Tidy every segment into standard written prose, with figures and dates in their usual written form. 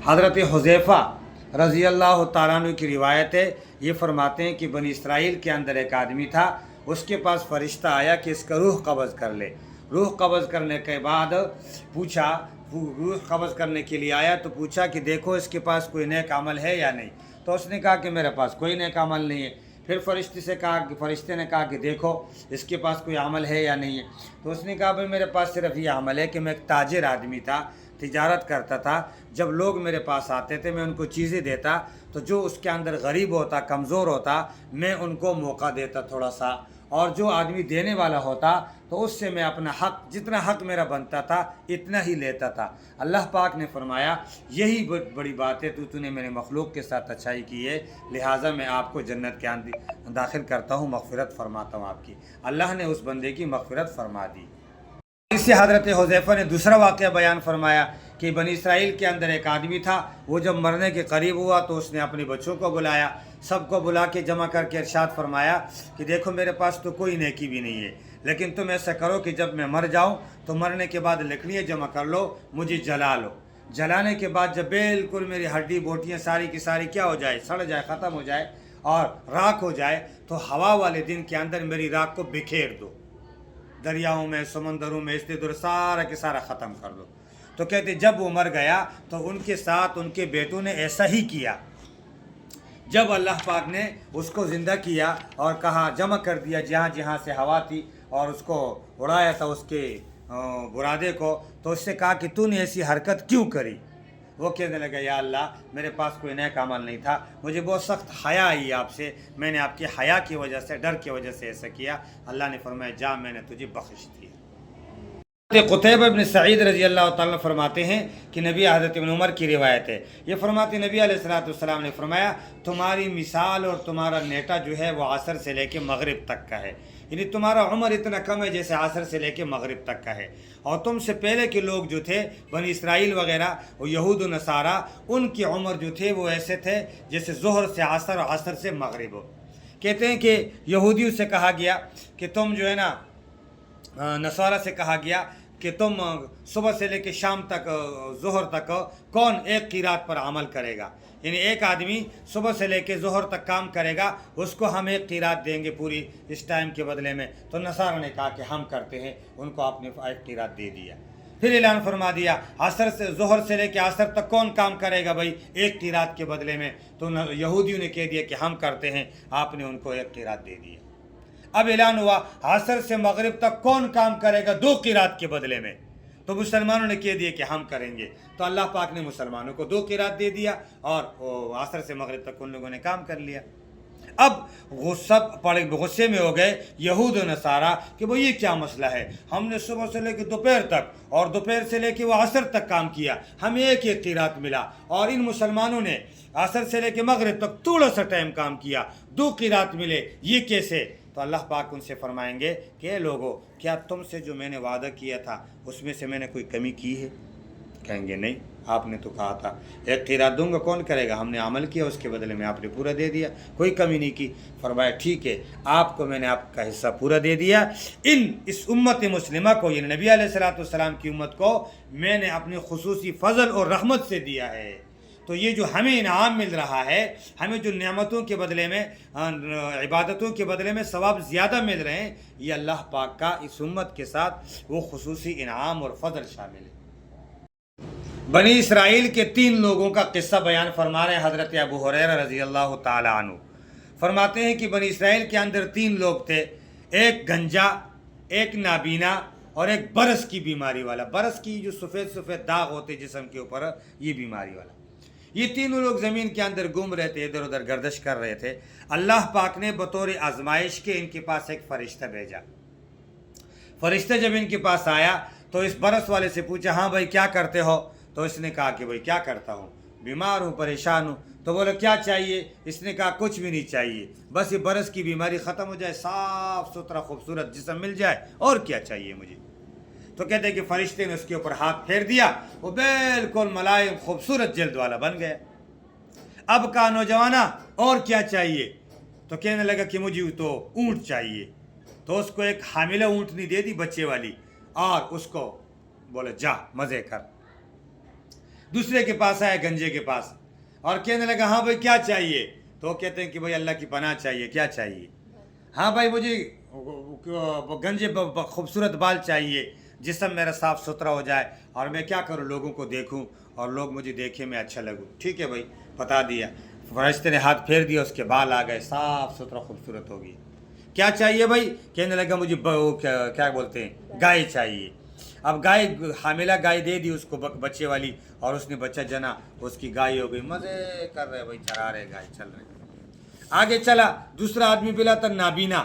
हज़रत हुज़ैफ़ा रज़ी अल्लाह ताला अन्हु की रिवायत है। ये फरमाते हैं कि बनी इसराइल के अंदर एक आदमी था, उसके पास फ़रिश्ता आया कि इसका रूह कब्ज़ कर ले। रूह कब्ज़ करने के बाद पूछा, रूह कब्ज़ करने के लिए आया तो पूछा कि देखो इसके पास कोई नेक अमल है या नहीं। तो उसने कहा कि मेरे पास कोई नेक अमल नहीं है। फिर फरिश्ते ने कहा कि देखो इसके पास कोई अमल है या नहीं है। तो उसने कहा भाई मेरे पास सिर्फ ये अमल है कि मैं एक ताजिर आदमी था, तिजारत करता था। जब लोग मेरे पास आते थे मैं उनको चीज़ें देता, तो जो उसके अंदर गरीब होता, कमज़ोर होता, मैं उनको मौका देता थोड़ा सा, और जो आदमी देने वाला होता तो उससे मैं अपना हक, जितना हक मेरा बनता था इतना ही लेता था। अल्लाह पाक ने फरमाया यही बड़ी बात है, तूने मेरे मखलूक के साथ अच्छाई की है, लिहाजा मैं आपको जन्नत के अंदर दाखिल करता हूँ, मग़फ़िरत फरमाता हूँ आपकी। अल्लाह ने उस बंदे की मग़फ़िरत फरमा दी। इससे हज़रत हुज़ैफ़ा ने दूसरा वाक़या बयान फरमाया कि बनी इसराइल के अंदर एक आदमी था, वो जब मरने के करीब हुआ तो उसने अपने बच्चों को बुलाया, सबको बुला के जमा करके इरशाद फरमाया कि देखो मेरे पास तो कोई नेकी भी नहीं है, लेकिन तुम ऐसा करो कि जब मैं मर जाऊं तो मरने के बाद लकड़ियाँ जमा कर लो, मुझे जला लो। जलाने के बाद जब बिल्कुल मेरी हड्डी बोटियाँ सारी की सारी क्या हो जाए, सड़ जाए, ख़त्म हो जाए और राख हो जाए, तो हवा वाले दिन के अंदर मेरी राख को बिखेर दो, दरियाओं में, समंदरों में, इस इधर सारा के सारा ख़त्म कर दो। तो कहते जब वो मर गया तो उनके साथ उनके बेटों ने ऐसा ही किया। जब अल्लाह पाक ने उसको ज़िंदा किया और कहा जमा कर दिया जहाँ जहाँ से हवा थी और उसको उड़ाया था उसके बुरादे को, तो उससे कहा कि तूने ऐसी हरकत क्यों करी। वो कहने लगा या अल्लाह मेरे पास कोई नेक अमल नहीं था, मुझे बहुत सख्त हया आई आपसे, मैंने आपकी हया की वजह से, डर की वजह से ऐसा किया। अल्लाह ने फरमाया जा मैंने तुझे बख्श दिया। क़ुतैबा इब्न सईद रज़ी अल्लाह ताला फरमाते हैं कि नबी हज़रत इब्न उमर की रिवायत है, ये फरमाते नबी अलैहिस्सलाम ने फरमाया तुम्हारी मिसाल और तुम्हारा नेटा जो है वो असर से लेके मगरिब तक का है, यानी तुम्हारा उम्र इतना कम है जैसे असर से लेके मगरिब तक का है। और तुमसे पहले के लोग जो थे बनी इसराइल वगैरह, वो यहूद नसारा, उनकी उम्र जो थे वो ऐसे थे जैसे ज़ोहर से असर और असर से मगरिब हो। कहते हैं कि यहूदियों से कहा गया कि तुम जो है ना, नसारा से कहा गया कि तुम सुबह से लेकर शाम तक, ज़ोहर तक कौन एक क़िरात पर अमल करेगा, यानी एक आदमी सुबह से लेकर ज़ोहर तक काम करेगा, उसको हम एक क़िरात देंगे पूरी इस टाइम के बदले में। तो नसारा ने कहा कि हम करते हैं, उनको आपने एक क़िरात दे दिया। फिर ऐलान फरमा दिया असर से, ज़ोहर से लेकर असर तक कौन काम करेगा भाई एक क़िरात के बदले में, तो यहूदियों ने कह दिया कि हम करते हैं, आपने उनको एक क़िरात दे दिया। अब ऐलान हुआ असर से मगरिब तक कौन काम करेगा दो क़िरात के बदले में, तो मुसलमानों ने कह दिया कि हम करेंगे। तो अल्लाह पाक ने मुसलमानों को दो क़िरात दे दिया और असर से मगरिब तक उन लोगों ने काम कर लिया। अब वो सब बड़े गुस्से में हो गए यहूद और नसारा कि वो ये क्या मसला है, हमने सुबह से लेकर दोपहर तक और दोपहर से लेकर वो असर तक काम किया, हमें एक एक क़िरात मिला, और इन मुसलमानों ने असर से लेकर मगरिब तक थोड़ा सा टाइम काम किया, दो क़िरात मिले, ये कैसे। तो अल्लाह पाक उनसे फरमाएंगे कि लोगों क्या तुमसे जो मैंने वादा किया था उसमें से मैंने कोई कमी की है। कहेंगे नहीं, आपने तो कहा था एक क़िरात दूंगा, कौन करेगा, हमने अमल किया उसके बदले में आपने पूरा दे दिया, कोई कमी नहीं की। फरमाया ठीक है आपको मैंने आपका हिस्सा पूरा दे दिया, इस उम्मत मुस्लिमा को, ये नबी अलैहिस्सलाम की उम्मत को मैंने अपने खुसूसी फ़ज़ल और रहमत से दिया है। तो ये जो हमें इनाम मिल रहा है, हमें जो नेमतों के बदले में, इबादतों के बदले में सवाब ज़्यादा मिल रहे हैं, ये अल्लाह पाक का इस उम्मत के साथ वो खुसूसी इनाम और फ़ज़ल शामिल है। बनी इसराइल के 3 लोगों का किस्सा बयान फरमा रहे हैं हज़रत अबू हुरैरा रज़ी अल्लाह ताला अन्हु। फरमाते हैं कि बनी इसराइल के अंदर 3 लोग थे, एक गंजा, एक नाबीना और एक बरस की बीमारी वाला। बरस की जो सफ़ेद सफ़ेद दाग होते जिस्म के ऊपर, ये बीमारी वाला। ये तीनों लोग ज़मीन के अंदर घूम रहे थे, इधर उधर गर्दिश कर रहे थे। अल्लाह पाक ने बतौर आजमाइश के इनके पास एक फ़रिश्ता भेजा। फ़रिश्ता जब इनके पास आया तो इस बरस वाले से पूछा हाँ भाई क्या करते हो। तो इसने कहा कि भाई क्या करता हूँ, बीमार हूँ, परेशान हूँ। तो बोले क्या चाहिए। इसने कहा कुछ भी नहीं चाहिए, बस ये बरस की बीमारी ख़त्म हो जाए, साफ़ सुथरा खूबसूरत जिस्म मिल जाए, और क्या चाहिए मुझे। तो कहते हैं कि फरिश्ते ने उसके ऊपर हाथ फेर दिया, वो बिल्कुल मलाइम खूबसूरत जल्द वाला बन गया। अब कहा नौजवाना और क्या चाहिए। तो कहने लगा कि मुझे तो ऊँट चाहिए। तो उसको एक हामिला ऊँटनी दे दी, बच्चे वाली, और उसको बोले जा मज़े कर। दूसरे के पास आया गंजे के पास और कहने लगा हाँ भाई क्या चाहिए, तो वो कहते हैं कि भाई अल्लाह की पनाह चाहिए। क्या चाहिए? हाँ भाई मुझे गंजे खूबसूरत बाल चाहिए, जिस्म मेरा साफ़ सुथरा हो जाए और मैं क्या करूँ, लोगों को देखूँ और लोग मुझे देखे मैं अच्छा लगूँ। ठीक है भाई, बता दिया। फरिश्ते ने हाथ फेर दिया, उसके बाल आ गए, साफ़ सुथरा खूबसूरत हो गई। क्या चाहिए भाई? कहने लगा मुझे क्या बोलते हैं, गाय चाहिए। अब गाय, हामिला गाय दे दी उसको, बच्चे वाली, और उसने बच्चा जना, उसकी गाय हो गई। मज़े कर रहे भाई, चरा रहे गाय, चल रहे। आगे चला, दूसरा आदमी मिला था, नाबीना।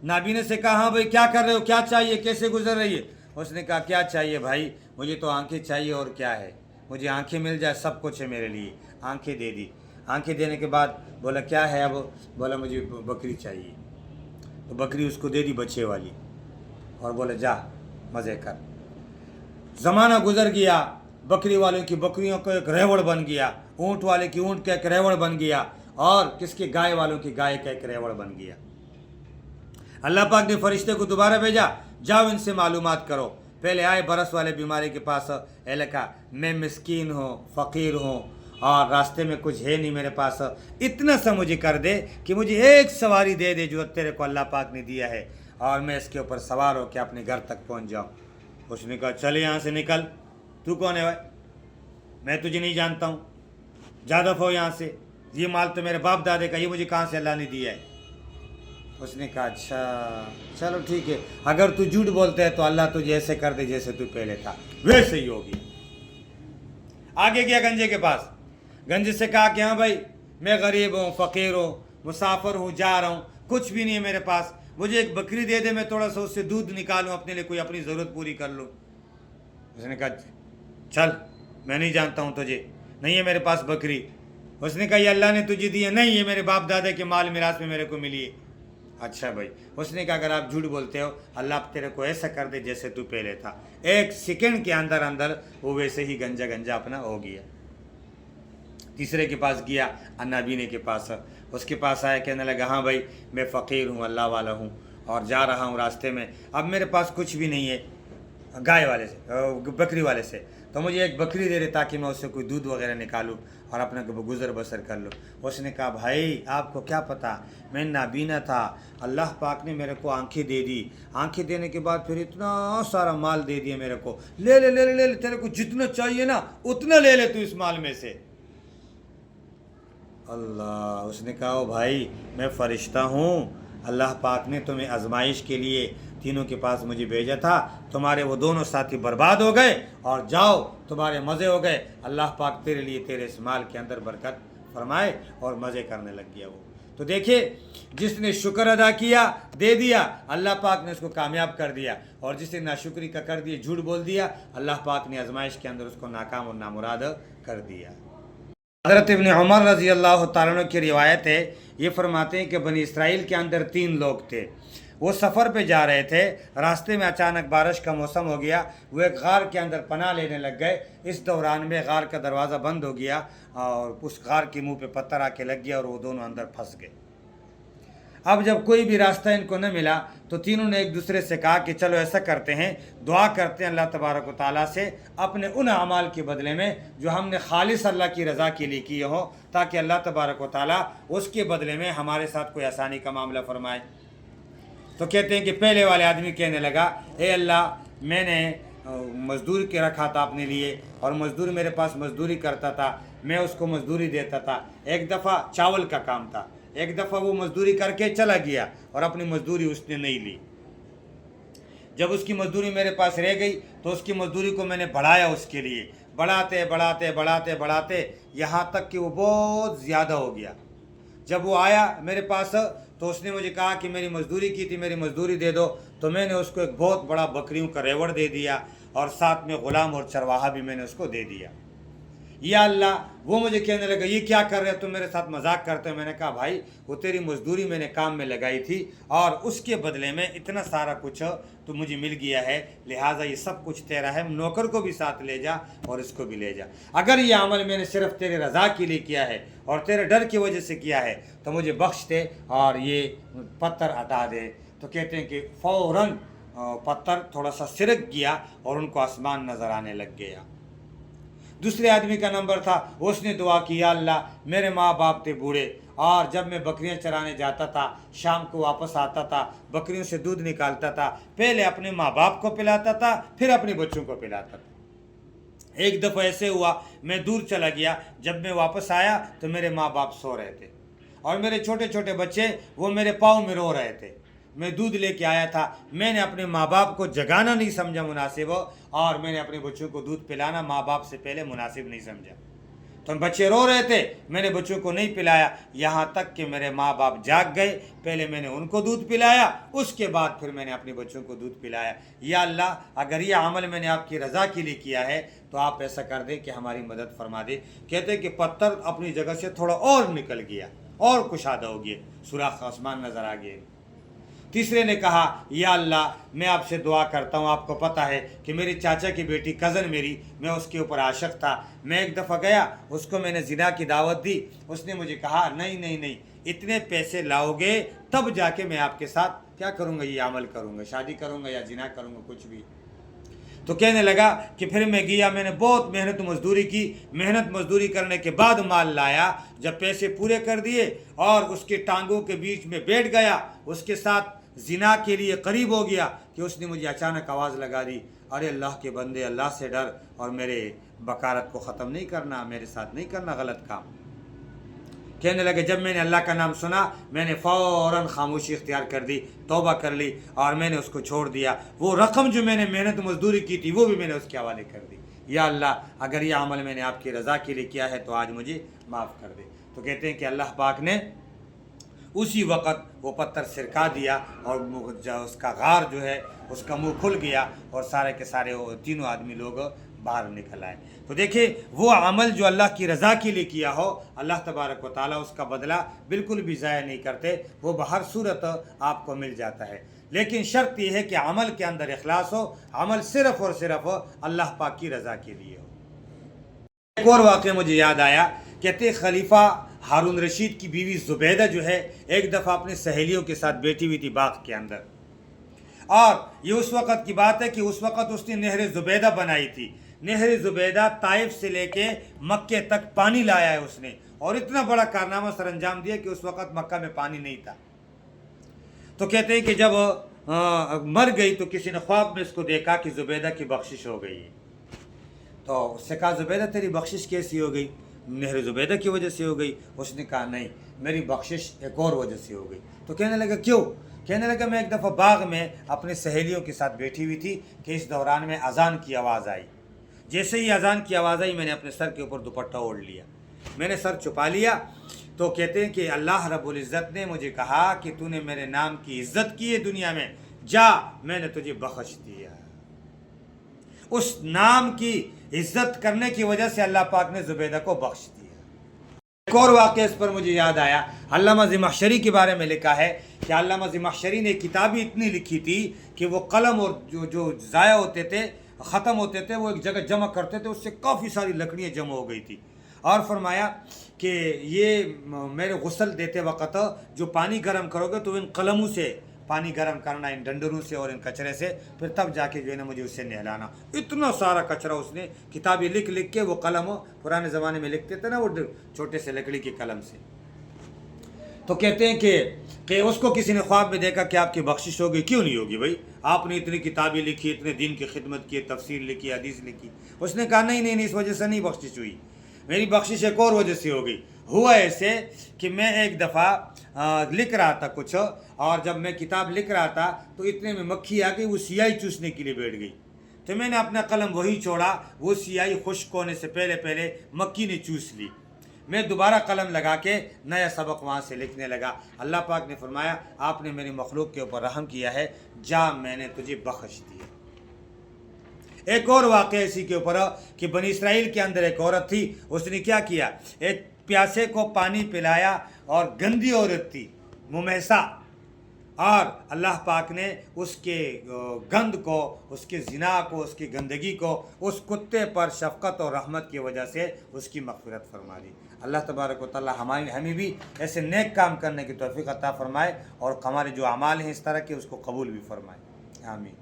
नाबीने से कहा हाँ भाई क्या कर रहे हो, क्या चाहिए, कैसे गुजर रही है? उसने कहा क्या चाहिए भाई, मुझे तो आंखें चाहिए, और क्या है, मुझे आंखें मिल जाए सब कुछ है मेरे लिए। आंखें दे दी। आंखें देने के बाद बोला क्या है अब? बोला मुझे बकरी चाहिए। तो बकरी उसको दे दी, बच्चे वाली, और बोले जा मज़े कर। ज़माना गुजर गया, बकरी वालों की बकरियों को एक रेवड़ बन गया, ऊँट वाले की ऊँट का एक रेवड़ बन गया, और किसके, गाय वालों की गाय का एक रेवड़ बन गया। अल्लाह पाक ने फरिश्ते को दोबारा भेजा, जाओ इनसे मालूमात करो। पहले आए बरस वाले बीमारी के पास, लगा मैं मिस्कीन हूँ, फ़कीर हूँ, और रास्ते में कुछ है नहीं मेरे पास, इतना सा मुझे कर दे कि मुझे एक सवारी दे दे जो तेरे को अल्लाह पाक ने दिया है, और मैं इसके ऊपर सवार हो के अपने घर तक पहुँच जाऊँ। उसने कहा चल यहाँ से निकल, तू कौन है भाई, मैं तुझे नहीं जानता हूँ, ज़्यादा हो यहाँ से, ये माल तो मेरे बाप दादे का, ये मुझे कहाँ से अल्लाह ने दिया है। उसने कहा अच्छा चलो ठीक है, अगर तू झूठ बोलते है तो अल्लाह तुझे ऐसे कर दे जैसे तू पहले था, वैसे ही होगी। आगे गया गंजे के पास, गंजे से कहा कि हाँ भाई मैं गरीब हूँ, फ़कीर हूँ, मुसाफिर हूँ, जा रहा हूँ, कुछ भी नहीं है मेरे पास, मुझे एक बकरी दे दे, मैं थोड़ा सा उससे दूध निकालूँ अपने लिए, कोई अपनी ज़रूरत पूरी कर लूँ। उसने कहा चल मैं नहीं जानता हूँ तुझे, नहीं है मेरे पास बकरी। उसने कहा ये अल्लाह ने तुझे दी है? नहीं, ये मेरे बाप दादा के माल मिरास में मेरे को मिली है। अच्छा भाई। उसने कहा अगर आप झूठ बोलते हो, अल्लाह तेरे को ऐसा कर दे जैसे तू पहले था। एक सेकंड के अंदर अंदर वो वैसे ही गंजा गंजा अपना हो गया। तीसरे के पास गया, अन्नाबीने के पास, उसके पास आया, कहने लगा हाँ भाई मैं फ़कीर हूँ, अल्लाह वाला हूँ, और जा रहा हूँ रास्ते में, अब मेरे पास कुछ भी नहीं है गाय वाले से, बकरी वाले से, तो मुझे एक बकरी दे दे ताकि मैं उससे कोई दूध वगैरह निकालूं और अपना गुजर बसर कर लूँ। उसने कहा भाई आपको क्या पता, मैं नाबीना था, अल्लाह पाक ने मेरे को आंखें दे दी, आंखें देने के बाद फिर इतना सारा माल दे दिया मेरे को, ले ले ले ले ले, तेरे को जितना चाहिए ना उतना ले ले तू इस माल में से। अल्लाह। उसने कहा ओ भाई मैं फ़रिश्ता हूँ, अल्लाह पाक ने तुम्हें आजमाइश के लिए तीनों के पास मुझे भेजा था, तुम्हारे वो दोनों साथी बर्बाद हो गए, और जाओ तुम्हारे मज़े हो गए, अल्लाह पाक तेरे लिए तेरे इस माल के अंदर बरकत फरमाए, और मज़े करने लग गया वो। तो देखिए जिसने शुक्र अदा किया दे दिया, अल्लाह पाक ने उसको कामयाब कर दिया, और जिसने नाशुक्री का कर दिया, झूठ बोल दिया, अल्लाह पाक ने आजमाइश के अंदर उसको नाकाम और नामुराद कर दिया। हज़रत इब्न उमर रज़ी अल्लाह तआला अन्हु की रिवायत है, ये फरमाते हैं कि बनी इसराइल के अंदर 3 लोग थे, वो सफ़र पे जा रहे थे, रास्ते में अचानक बारिश का मौसम हो गया, वो एक गार के अंदर पनाह लेने लग गए। इस दौरान में गार का दरवाज़ा बंद हो गया और उस गार के मुंह पे पत्थर आके लग गया और वो दोनों अंदर फंस गए। अब जब कोई भी रास्ता इनको न मिला तो तीनों ने एक दूसरे से कहा कि चलो ऐसा करते हैं, दुआ करते हैं अल्लाह तबारक व तआला से अपने उन अमाल के बदले में जो हमने खालिस अल्लाह की रज़ा के लिए किए हों, ताकि अल्लाह तबारक व तआला उसके बदले में हमारे साथ कोई आसानी का मामला फरमाए। तो कहते हैं कि पहले वाले आदमी कहने लगा, ए अल्लाह मैंने मज़दूर के रखा था अपने लिए, और मज़दूर मेरे पास मज़दूरी करता था, मैं उसको मज़दूरी देता था। एक दफ़ा चावल का काम था, एक दफ़ा वो मज़दूरी करके चला गया और अपनी मज़दूरी उसने नहीं ली। जब उसकी मज़दूरी मेरे पास रह गई तो उसकी मज़दूरी को मैंने बढ़ाया उसके लिए, बढ़ाते बढ़ाते बढ़ाते बढ़ाते यहाँ तक कि वो बहुत ज़्यादा हो गया। जब वो आया मेरे पास तो उसने मुझे कहा कि मेरी मज़दूरी की थी, मेरी मज़दूरी दे दो। तो मैंने उसको एक बहुत बड़ा बकरियों का रेवड़ दे दिया, और साथ में ग़ुलाम और चरवाहा भी मैंने उसको दे दिया। या अल्लाह, वो मुझे कहने लगा ये क्या कर रहे हो तुम, मेरे साथ मजाक करते हो। मैंने कहा भाई वो तेरी मज़दूरी मैंने काम में लगाई थी, और उसके बदले में इतना सारा कुछ तो मुझे मिल गया है, लिहाजा ये सब कुछ तेरा है, नौकर को भी साथ ले जा और इसको भी ले जा। अगर ये अमल मैंने सिर्फ तेरे रज़ा के लिए किया है और तेरे डर की वजह से किया है तो मुझे बख्श दे और ये पत्थर हटा दे। तो कहते हैं कि फ़ौरन पत्थर थोड़ा सा सिरक गया और उनको आसमान नज़र आने लग गया। दूसरे आदमी का नंबर था, उसने दुआ की, या अल्लाह मेरे माँ बाप थे बूढ़े, और जब मैं बकरियां चराने जाता था, शाम को वापस आता था, बकरियों से दूध निकालता था, पहले अपने माँ बाप को पिलाता था, फिर अपने बच्चों को पिलाता था। एक दफ़ा ऐसे हुआ, मैं दूर चला गया, जब मैं वापस आया तो मेरे माँ बाप सो रहे थे और मेरे छोटे छोटे बच्चे वो मेरे पाँव में रो रहे थे। मैं दूध लेके आया था, मैंने अपने माँ बाप को जगाना नहीं समझा मुनासिब, और मैंने अपने बच्चों को दूध पिलाना माँ बाप से पहले मुनासिब नहीं समझा। तो बच्चे रो रहे थे, मैंने बच्चों को नहीं पिलाया, यहाँ तक कि मेरे माँ बाप जाग गए, पहले मैंने उनको दूध पिलाया, उसके बाद फिर मैंने अपने बच्चों को दूध पिलाया। या अल्लाह अगर ये अमल मैंने आपकी रज़ा के लिए किया है तो आप ऐसा कर दें कि हमारी मदद फरमा दे। कहते कि पत्थर अपनी जगह से थोड़ा और निकल गया और कुशादा हो गया, सुराख आसमान नज़र आ गया। तीसरे ने कहा, या अल्लाह मैं आपसे दुआ करता हूँ, आपको पता है कि मेरी चाचा की बेटी कज़न मेरी, मैं उसके ऊपर आशिक था, मैं एक दफ़ा गया, उसको मैंने ज़िना की दावत दी, उसने मुझे कहा नहीं नहीं नहीं, इतने पैसे लाओगे तब जाके मैं आपके साथ क्या करूँगा, ये अमल करूँगा, शादी करूँगा या ज़िना करूँगा, कुछ भी। तो कहने लगा कि फिर मैं गया, मैंने बहुत मेहनत मजदूरी की, मेहनत मजदूरी करने के बाद माल लाया, जब पैसे पूरे कर दिए और उसके टांगों के बीच में बैठ गया, उसके साथ जिना के लिए करीब हो गया कि उसने मुझे अचानक आवाज़ लगा दी, अरे अल्लाह के बंदे, अल्लाह से डर और मेरे बकारत को ख़त्म नहीं करना, मेरे साथ नहीं करना गलत काम। कहने लगे जब मैंने अल्लाह का नाम सुना, मैंने फ़ौरन खामोशी इख्तियार कर दी, तौबा कर ली और मैंने उसको छोड़ दिया। वो रकम जो मैंने मेहनत मजदूरी की थी वो भी मैंने उसके हवाले कर दी। या अल्लाह अगर यह अमल मैंने आपकी रज़ा के लिए किया है तो आज मुझे माफ़ कर दे। तो कहते हैं कि अल्लाह पाक ने उसी वक़्त वो पत्थर सिरका दिया और उसका गार जो है उसका मुंह खुल गया और सारे के सारे वो तीनों आदमी लोग बाहर निकल आए। तो देखिए वो अमल जो अल्लाह की रज़ा के लिए किया हो, अल्लाह तबारक व तआला उसका बदला बिल्कुल भी ज़ाया नहीं करते, वो बहर सूरत आपको मिल जाता है। लेकिन शर्त यह है कि अमल के अंदर इखलास हो, अमल सिर्फ़ और सिर्फ अल्लाह पाक की रज़ा के लिए हो। एक और वाक़या मुझे याद आया, कहते खलीफा हारून रशीद की बीवी ज़ुबैदा जो है एक दफ़ा अपनी सहेलियों के साथ बैठी हुई थी बाग के अंदर, और ये उस वक़्त की बात है कि उस वक़्त उसने नहर ज़ुबैदा बनाई थी। नहर ज़ुबैदा ताइफ से लेके मक्के तक पानी लाया है उसने, और इतना बड़ा कारनामा सर अंजाम दिया कि उस वक़्त मक्का में पानी नहीं था। तो कहते हैं कि जब मर गई तो किसी ने ख्वाब में इसको देखा कि ज़ुबैदा की बख्शिश हो गई है। तो उससे कहा ज़ुबैदा तेरी बख्शिश कैसी हो गई? नहर ज़ुबैदा की वजह से हो गई। उसने कहा नहीं, मेरी बख्शिश एक और वजह से हो गई। तो कहने लगा क्यों? कहने लगा मैं एक दफ़ा बाग में अपने सहेलियों के साथ बैठी हुई थी कि इस दौरान में अजान की आवाज़ आई। जैसे ही अजान की आवाज़ आई मैंने अपने सर के ऊपर दुपट्टा ओढ़ लिया, मैंने सर छुपा लिया। तो कहते हैं कि अल्लाह रब्बुल इज़्ज़त ने मुझे कहा कि तूने मेरे नाम की इज़्ज़त की है दुनिया में, जा मैंने तुझे बख्श दिया। उस नाम की इज़्ज़त करने की वजह से अल्लाह पाक ने ज़ुबैदा को बख्श दिया। एक और वाक़या इस पर मुझे याद आया, अल्लामा ज़माख़शरी के बारे में लिखा है कि अल्लामा ज़माख़शरी ने किताबें इतनी लिखी थी कि वो कलम और जो ज़ाया होते थे, ख़त्म होते थे, वो एक जगह जमा करते थे, उससे काफ़ी सारी लकड़ियाँ जमा हो गई थी। और फरमाया कि ये मेरे गुस्ल देते वक़्त जो पानी गर्म करोगे तो इन कलमों से पानी गर्म करना, इन डंडरों से और इन कचरे से, फिर तब जाके जो है ना मुझे उससे नहलाना। इतना सारा कचरा उसने किताबें लिख लिख के, वो कलम पुराने ज़माने में लिखते थे ना वो छोटे से लकड़ी के कलम से। तो कहते हैं कि उसको किसी ने ख्वाब में देखा कि आपकी बख्शिश होगी। क्यों नहीं होगी भाई, आपने इतनी किताबें लिखी, इतने दिन की खिदमत की, तफसीर लिखी, हदीस लिखी। उसने कहा नहीं नहीं नहीं, इस वजह से नहीं बख्शिश हुई, मेरी बख्शिश एक और वजह से हो गई। हुआ ऐसे कि मैं एक दफ़ा लिख रहा था कुछ, और जब मैं किताब लिख रहा था तो इतने में मक्खी आ गई, वो सियाही चूसने के लिए बैठ गई। तो मैंने अपना कलम वही छोड़ा, वो सियाही खुश्क होने से पहले पहले मक्खी ने चूस ली। मैं दोबारा कलम लगा के नया सबक वहाँ से लिखने लगा। अल्लाह पाक ने फरमाया आपने मेरी मखलूक के ऊपर रहम किया है, जा मैंने तुझे बख्श दिया। एक और वाक़या इसी के ऊपर कि बनी इसराइल के अंदर एक औरत थी, उसने क्या किया, एक प्यासे को पानी पिलाया, और गंदी औरत थी, मुमहसा, और अल्लाह पाक ने उसके गंद को, उसके ज़िना को, उसकी गंदगी को उस कुत्ते पर शफ़क़त और रहमत की वजह से उसकी मग़फ़िरत फरमा दी। अल्लाह तबारक व तआला हमें भी ऐसे नेक काम करने की तौफ़ीक़ अता फ़रमाए, और हमारे जो अमाल हैं इस तरह के उसको कबूल भी फ़रमाए। आमीन।